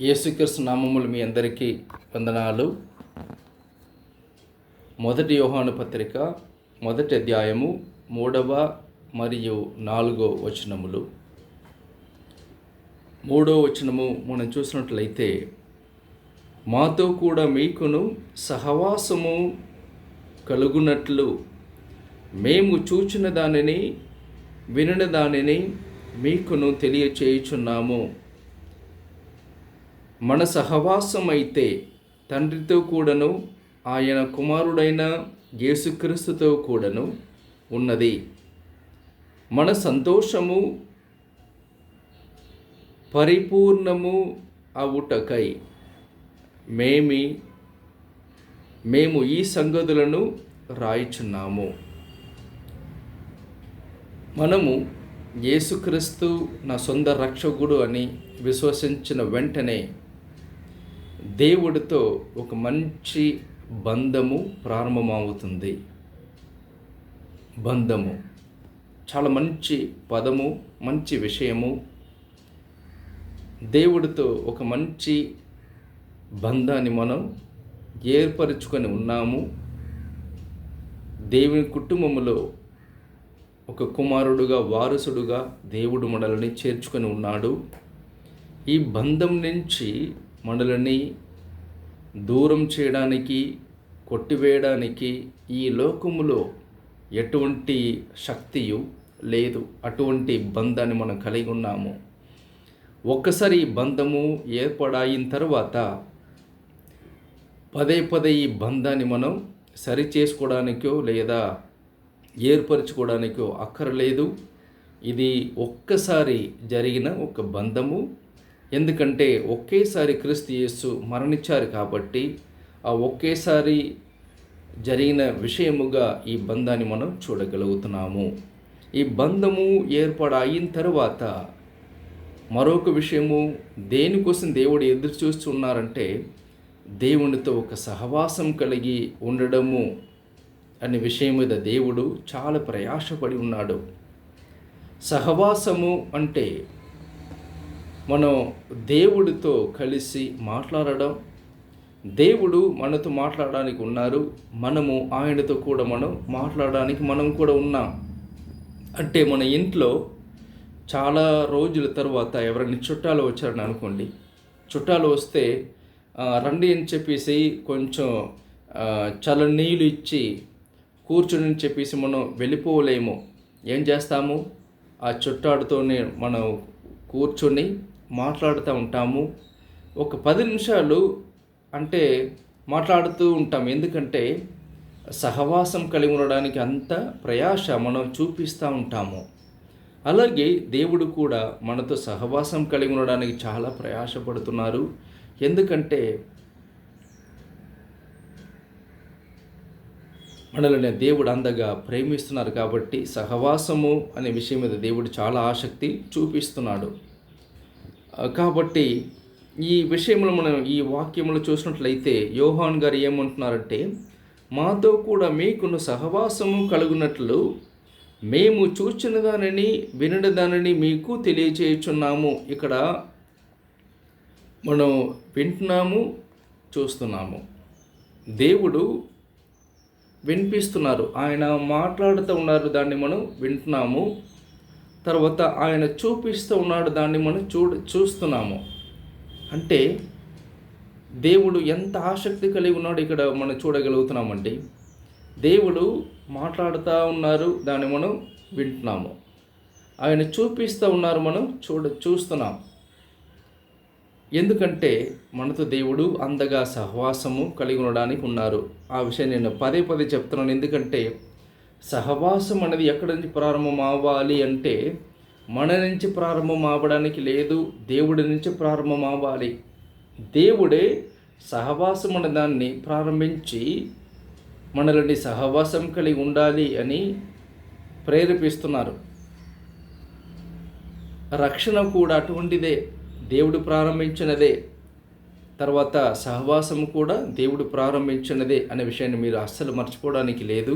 యేసుక్రీస్తు నామములు మీ అందరికీ వందనాలు. మొదటి యోహాను పత్రిక 1వ అధ్యాయము 3వ మరియు 4వ వచనములు. 3వ వచనము మనం చూసినట్లయితే, మాతో కూడా మీకును సహవాసము కలుగునట్లు మేము చూచిన దానిని వినిన దానిని మీకును తెలియచేయుచున్నాము. మన సహవాసం అయితే తండ్రితో కూడాను ఆయన కుమారుడైన యేసుక్రీస్తుతో కూడాను ఉన్నది. మన సంతోషము పరిపూర్ణము అవుటకై మేము ఈ సంగతులను రాయిచున్నాము. మనము యేసుక్రీస్తు నా సొంత రక్షకుడు అని విశ్వసించిన వెంటనే దేవుడితో ఒక మంచి బంధము ప్రారంభమవుతుంది. బంధము చాలా మంచి పదము, మంచి విషయము. దేవుడితో ఒక మంచి బంధాన్ని మనం ఏర్పరచుకొని ఉన్నాము. దేవుని కుటుంబములో ఒక కుమారుడుగా, వారసుడుగా దేవుడు మనల్ని చేర్చుకొని ఉన్నాడు. ఈ బంధం నుంచి మనల్ని దూరం చేయడానికి, కొట్టివేయడానికి ఈ లోకములో ఎటువంటి శక్తియు లేదు. అటువంటి బంధాన్ని మనం కలిగి ఉన్నాము. ఒక్కసారి ఈ బంధము ఏర్పడిన తర్వాత పదే పదే ఈ బంధాన్ని మనం సరి చేసుకోవడానికో లేదా ఏర్పరచుకోవడానికో అక్కర్లేదు. ఇది ఒక్కసారి జరిగిన ఒక బంధము. ఎందుకంటే ఒకేసారి క్రీస్తు యేసు మరణించారు కాబట్టి ఆ ఒకేసారి జరిగిన విషయముగా ఈ బంధాన్ని మనం చూడగలుగుతున్నాము. ఈ బంధము అయిన తర్వాత మరొక విషయము, దేనికోసం దేవుడు ఎదురు చూస్తున్నారంటే దేవునితో ఒక సహవాసం కలిగి ఉండడము అనే విషయం మీద దేవుడు చాలా ప్రయాసపడి ఉన్నాడు. సహవాసము అంటే మనం దేవుడితో కలిసి మాట్లాడడం. దేవుడు మనతో మాట్లాడడానికి ఉన్నారు, మనము ఆయనతో కూడా మనం మాట్లాడడానికి మనం కూడా ఉన్నాం. అంటే మన ఇంట్లో చాలా రోజుల తర్వాత ఎవరైనా చుట్టాలు వచ్చారని అనుకోండి. చుట్టాలు వస్తే రండి అని చెప్పేసి కొంచెం చల్ల నీళ్ళు ఇచ్చి కూర్చుని చెప్పేసి మనం వెళ్ళిపోలేము. ఏం చేస్తాము? ఆ చుట్టాడుతోనే మనం కూర్చొని మాట్లాడుతూ ఉంటాము. ఒక 10 నిమిషాలు అంటే మాట్లాడుతూ ఉంటాం. ఎందుకంటే సహవాసం కలిగి ఉండడానికి అంత ప్రయాస మనం చూపిస్తూ ఉంటాము. అలాగే దేవుడు కూడా మనతో సహవాసం కలిగి ఉండడానికి చాలా ప్రయాసపడుతున్నారు. ఎందుకంటే మనల్ని దేవుడు అంతగా ప్రేమిస్తున్నారు కాబట్టి సహవాసము అనే విషయం మీద దేవుడు చాలా ఆసక్తి చూపిస్తున్నాడు. కాబట్టి ఈ విషయంలో మనం ఈ వాక్యంలో చూసినట్లయితే యోహాన్ గారు ఏమంటున్నారంటే, మాతో కూడా మీకును సహవాసము కలుగునట్లు మేము చూచిన దానిని వినిన దానిని మీకు తెలియచేయుచున్నాము. ఇక్కడ మనం వింటున్నాము, చూస్తున్నాము. దేవుడు వినిపిస్తున్నారు, ఆయన మాట్లాడుతూ ఉన్నారు, దాన్ని మనం వింటున్నాము. తర్వాత ఆయన చూపిస్తూ ఉన్నాడు, దాన్ని మనం చూస్తున్నాము. అంటే దేవుడు ఎంత ఆసక్తి కలిగి ఉన్నాడు ఇక్కడ మనం చూడగలుగుతున్నామండి. దేవుడు మాట్లాడుతూ ఉన్నారు, దాన్ని మనం వింటున్నాము. ఆయన చూపిస్తూ ఉన్నారు, మనం చూస్తున్నాం. ఎందుకంటే మనతో దేవుడు అంతగా సహవాసము కలిగి ఉండడానికి ఉన్నారు. ఆ విషయం నేను పదే చెప్తున్నాను. ఎందుకంటే సహవాసం అనేది ఎక్కడి నుంచి ప్రారంభం అవ్వాలి అంటే మన నుంచి ప్రారంభం అవ్వడానికి లేదు, దేవుడి నుంచి ప్రారంభం అవ్వాలి. దేవుడే సహవాసం అనే దాన్ని ప్రారంభించి మనల్ని సహవాసం కలిగి ఉండాలి అని ప్రేరేపిస్తున్నారు. రక్షణ కూడా అటువంటిదే, దేవుడు ప్రారంభించినదే. తర్వాత సహవాసం కూడా దేవుడు ప్రారంభించినదే అనే విషయాన్ని మీరు అస్సలు మర్చిపోవడానికి లేదు.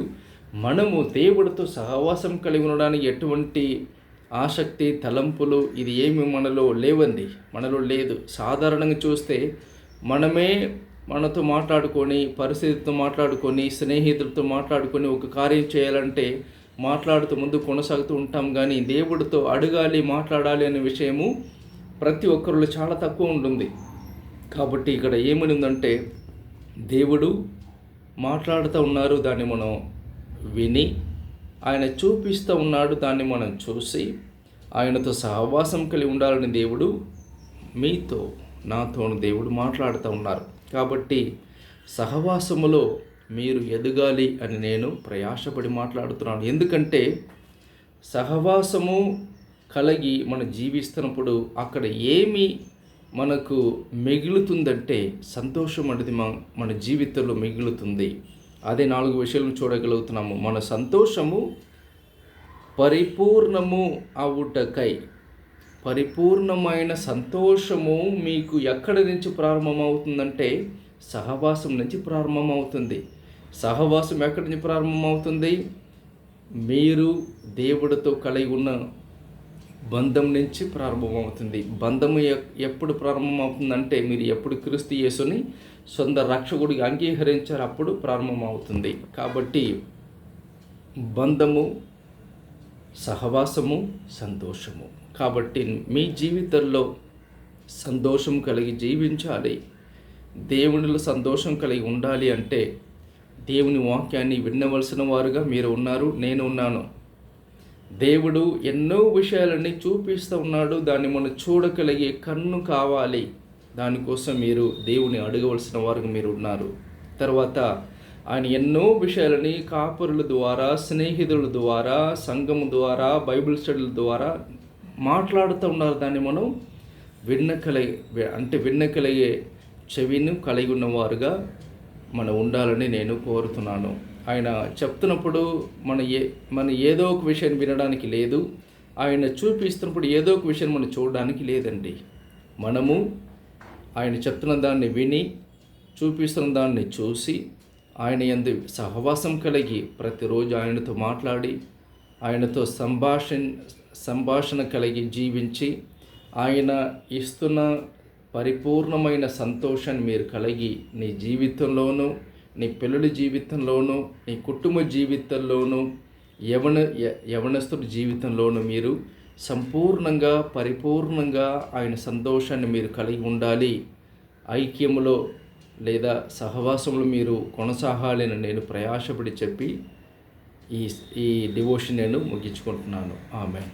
మనము దేవుడితో సహవాసం కలిగి ఉండడానికి ఎటువంటి ఆసక్తి, తలంపులు ఇది ఏమి మనలో లేవండి. మనలో లేదు. సాధారణంగా చూస్తే మనమే మనతో మాట్లాడుకొని, పరిస్థితితో మాట్లాడుకొని, స్నేహితులతో మాట్లాడుకొని ఒక కార్యం చేయాలంటే మాట్లాడుతూ ముందు కొనసాగుతూ ఉంటాం. కానీ దేవుడితో అడగాలి, మాట్లాడాలి అనే విషయము ప్రతి ఒక్కరిలో చాలా తక్కువ ఉంటుంది. కాబట్టి ఇక్కడ ఏమని ఉందంటే దేవుడు మాట్లాడుతూ ఉన్నారు, దాన్ని మనం విని, ఆయన చూపిస్తూ ఉన్నాడు, దాన్ని మనం చూసి ఆయనతో సహవాసం కలిగి ఉండాలని దేవుడు మీతో నాతోను దేవుడు మాట్లాడుతూ ఉన్నారు. కాబట్టి సహవాసములో మీరు ఎదగాలి అని నేను ప్రయాసపడి మాట్లాడుతున్నాను. ఎందుకంటే సహవాసము కలిగి మనం జీవిస్తున్నప్పుడు అక్కడ ఏమి మనకు మిగులుతుందంటే సంతోషం అనేది మన జీవితంలో మిగులుతుంది. అదే 4 విషయాలను చూడగలుగుతున్నాము. మన సంతోషము పరిపూర్ణము అవుటకై. పరిపూర్ణమైన సంతోషము మీకు ఎక్కడి నుంచి ప్రారంభమవుతుందంటే సహవాసం నుంచి ప్రారంభమవుతుంది. సహవాసం ఎక్కడి నుంచి ప్రారంభమవుతుంది? మీరు దేవుడితో కలిగి ఉన్న బంధం నుంచి ప్రారంభమవుతుంది. బంధము ఎప్పుడు ప్రారంభమవుతుందంటే మీరు ఎప్పుడు క్రీస్తు యేసుని సొంత రక్షకుడిగా అంగీకరించారు, అప్పుడు ప్రారంభమవుతుంది. కాబట్టి బంధము, సహవాసము, సంతోషము. కాబట్టి మీ జీవితంలో సంతోషం కలిగి జీవించాలి, దేవునిలో సంతోషం కలిగి ఉండాలి అంటే దేవుని వాక్యాన్ని వినవలసిన వారుగా మీరు ఉన్నారు, నేను ఉన్నాను. దేవుడు ఎన్నో విషయాలన్నీ చూపిస్తూ ఉన్నాడు. దాన్ని మనం చూడగలిగే కన్ను కావాలి. దానికోసం మీరు దేవుని అడగవలసిన వారుగా మీరు ఉన్నారు. తర్వాత ఆయన ఎన్నో విషయాలని కాపరుల ద్వారా, స్నేహితుల ద్వారా, సంఘము ద్వారా, బైబిల్ స్టడీల ద్వారా మాట్లాడుతూ ఉన్నారు. దాన్ని మనం విన్నకలిగే చెవిని కలిగి ఉన్నవారుగా మనం ఉండాలని నేను కోరుతున్నాను. ఆయన చెప్తున్నప్పుడు మన ఏదో ఒక విషయాన్ని వినడానికి లేదు. ఆయన చూపిస్తున్నప్పుడు ఏదో ఒక విషయాన్ని మనం చూడడానికి లేదండి. మనము ఆయన చెప్తున్న దాన్ని విని, చూపిస్తున్న దాన్ని చూసి, ఆయన యందు సహవాసం కలిగి ప్రతిరోజు ఆయనతో మాట్లాడి, ఆయనతో సంభాషణ కలిగి జీవించి, ఆయన ఇస్తున్న పరిపూర్ణమైన సంతోషాన్ని మీరు కలిగి నీ జీవితంలోనూ, నీ పిల్లల జీవితంలోనూ, నీ కుటుంబ జీవితంలోనూ, యవనస్తుడి జీవితంలోనూ మీరు సంపూర్ణంగా, పరిపూర్ణంగా ఆయన సంతోషాన్ని మీరు కలిగి ఉండాలి. ఐక్యములో లేదా సహవాసంలో మీరు కొనసాగాలని నేను ప్రయాసపడి చెప్పి ఈ డివోషన్ నేను ముగించుకుంటున్నాను. ఆమేన్.